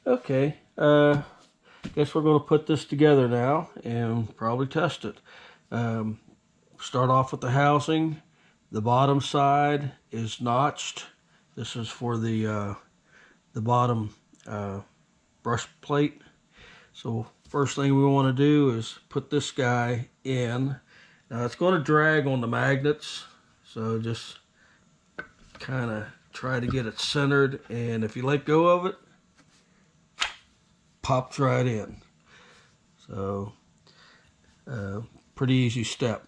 Okay, guess we're going to put this together now and probably test it. Start off with the housing. The bottom side is notched. This is for the bottom brush plate. So first thing we want to do is put this guy in. Now it's going to drag on the magnets, so just kind of try to get it centered, and if you let go of it, pops right in. So pretty easy step.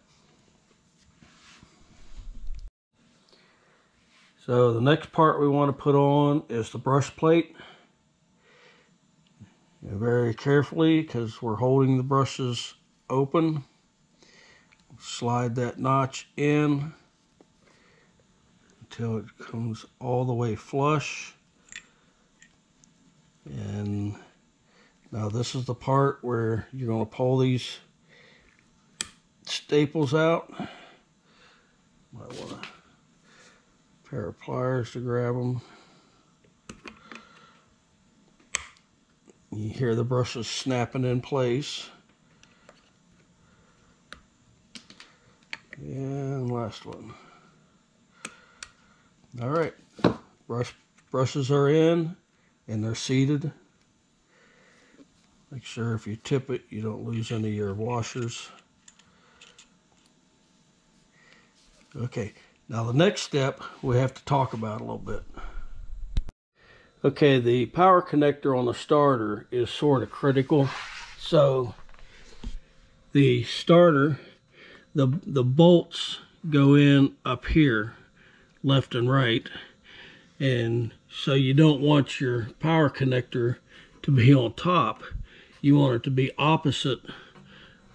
So the next part we want to put on is the brush plate. Very carefully, because we're holding the brushes open. Slide that notch in until it comes all the way flush. And now this is the part where you're going to pull these staples out. Might want a pair of pliers to grab them. You hear the brushes snapping in place. And last one. All right, brushes are in and they're seated. Make sure if you tip it, you don't lose any of your washers. Okay, now the next step we have to talk about a little bit. Okay, the power connector on the starter is sort of critical. So the starter, the bolts go in up here, left and right. And so you don't want your power connector to be on top. You want it to be opposite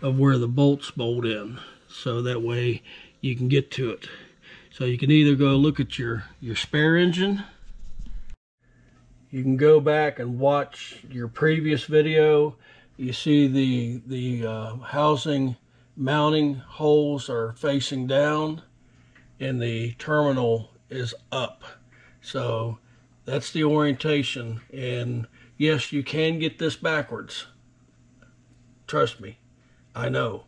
of where the bolts bolt in. So that way you can get to it. So you can either go look at your spare engine. You can go back and watch your previous video. You see the housing mounting holes are facing down and the terminal is up. So that's the orientation. And yes, you can get this backwards. Trust me, I know.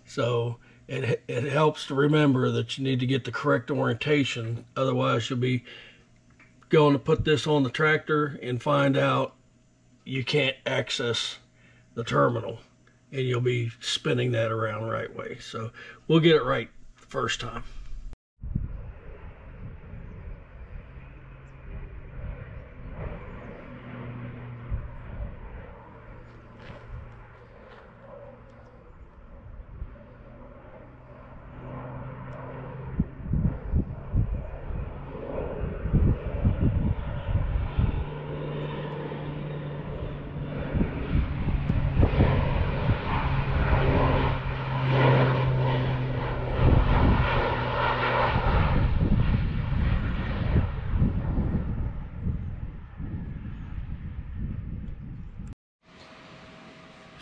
So it helps to remember that you need to get the correct orientation. Otherwise you'll be going to put this on the tractor and find out you can't access the terminal, and you'll be spinning that around the right way. So we'll get it right the first time.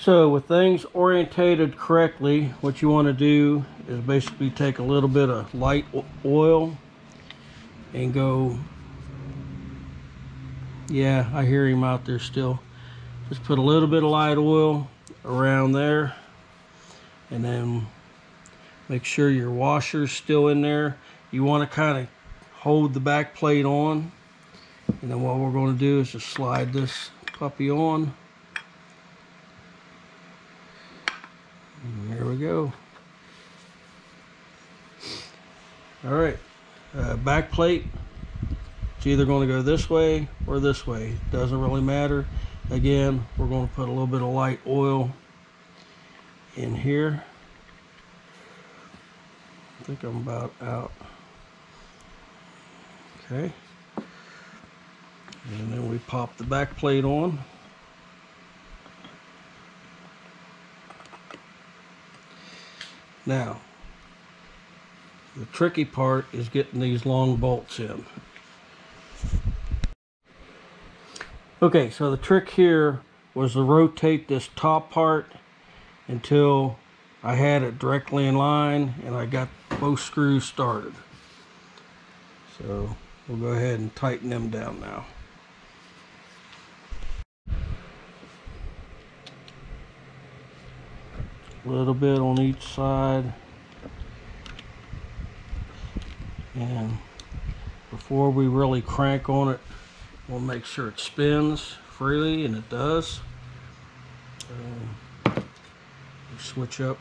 So with things orientated correctly, what you want to do is basically take a little bit of light oil and go, yeah, I hear him out there still. Just put a little bit of light oil around there, and then make sure your washer's still in there. You want to kind of hold the back plate on, and then what we're going to do is just slide this puppy on. And there we go. All right, back plate. It's either going to go this way or this way. Doesn't really matter. Again, we're going to put a little bit of light oil in here. I think I'm about out. Okay. And then we pop the back plate on. Now, the tricky part is getting these long bolts in. Okay, so the trick here was to rotate this top part until I had it directly in line and I got both screws started. So we'll go ahead and tighten them down now. A little bit on each side. And before we really crank on it, we'll make sure it spins freely, and it does. So we switch up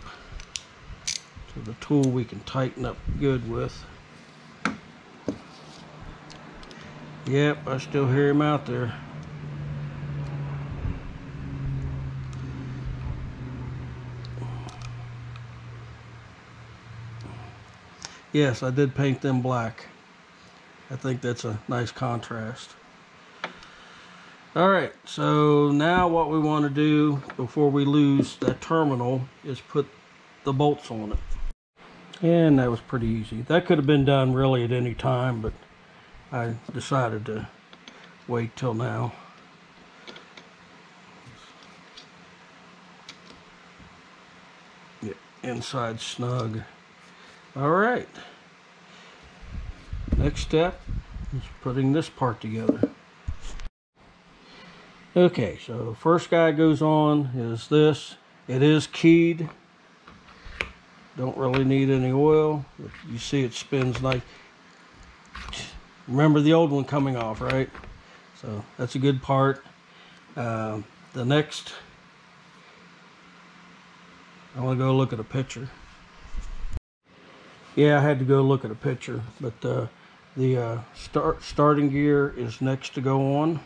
to the tool we can tighten up good with. Yep, I still hear him out there. Yes, I did paint them black. I think that's a nice contrast. Alright, so now what we want to do before we lose that terminal is put the bolts on it. And that was pretty easy. That could have been done really at any time, but I decided to wait till now. Get inside snug. Alright. Next step is putting this part together. Okay, so first guy goes on is this. It is keyed. Don't really need any oil. You see it spins nice. Remember the old one coming off, right? So that's a good part. The next, I want to go look at a picture. Yeah, I had to go look at a picture, but the starting gear is next to go on.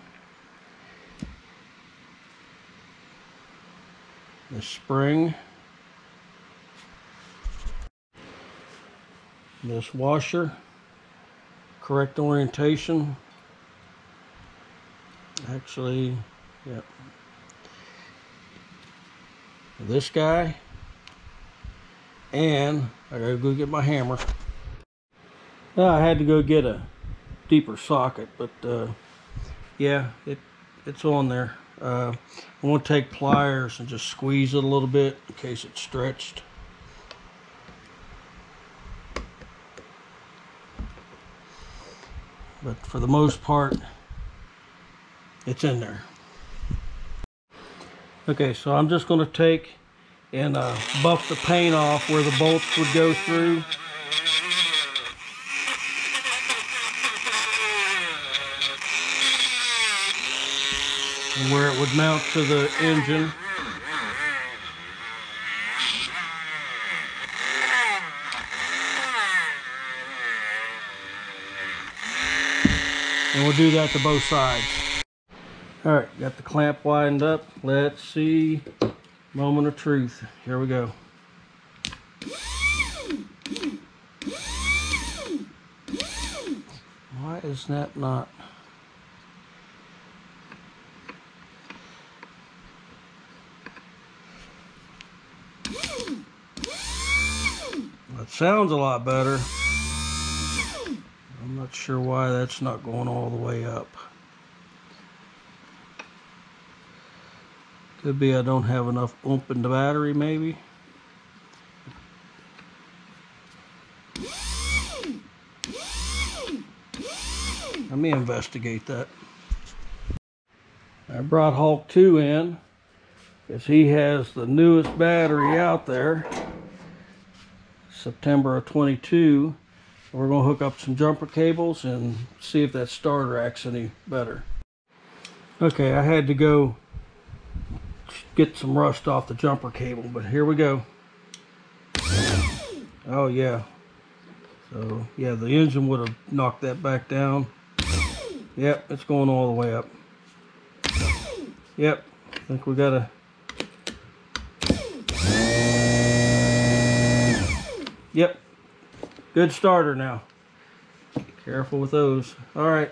The spring, this washer, correct orientation. Actually, yep. This guy, and I gotta go get my hammer. I had to go get a deeper socket, but yeah, it's on there. I want to take pliers and just squeeze it a little bit in case it's stretched. But for the most part, it's in there. Okay, so I'm just going to take and buff the paint off where the bolts would go through. And where it would mount to the engine. And we'll do that to both sides. Alright, got the clamp widened up. Let's see. Moment of truth. Here we go. Why is that not? That sounds a lot better. I'm not sure why that's not going all the way up. Could be I don't have enough oomph in the battery, maybe. Let me investigate that. I brought Hulk 2 in because he has the newest battery out there. September of 22. We're going to hook up some jumper cables and see if that starter acts any better. Okay, I had to go get some rust off the jumper cable, but here we go. Oh yeah. So yeah, the engine would have knocked that back down. Yep, it's going all the way up. Yep, I think we got a... Yep, good starter now. Careful with those. All right,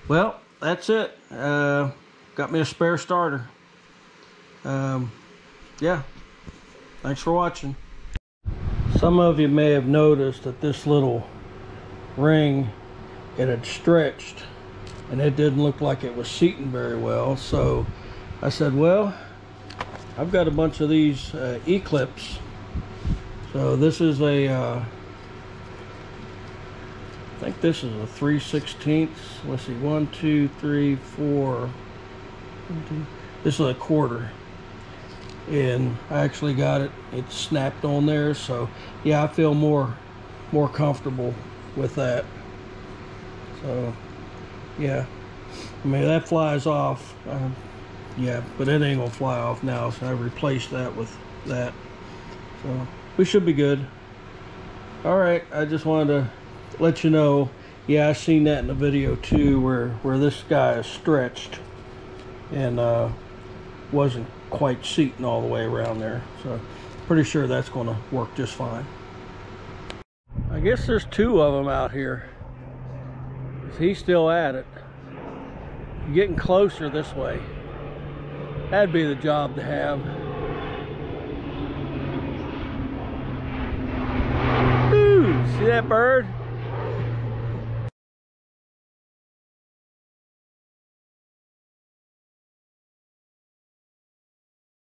well, that's it. Got me a spare starter. Yeah, thanks for watching. Some of you may have noticed that this little ring, it had stretched and it didn't look like it was seating very well. So I said, well, I've got a bunch of these E-clips. So this is a, I think this is a 3/16. Let's see, 1, 2, 3, 4. This is a quarter. and I actually got it snapped on there. So yeah, I feel more comfortable with that. So yeah, I mean, that flies off, yeah, but it ain't gonna fly off now, so I replaced that with that. So we should be good. All right, I just wanted to let you know, yeah, I seen that in the video too, where this guy is stretched and wasn't quite seating all the way around there. So pretty sure that's gonna work just fine. I guess there's two of them out here. He's still at it. Getting closer this way. That'd be the job to have. Ooh, see that bird?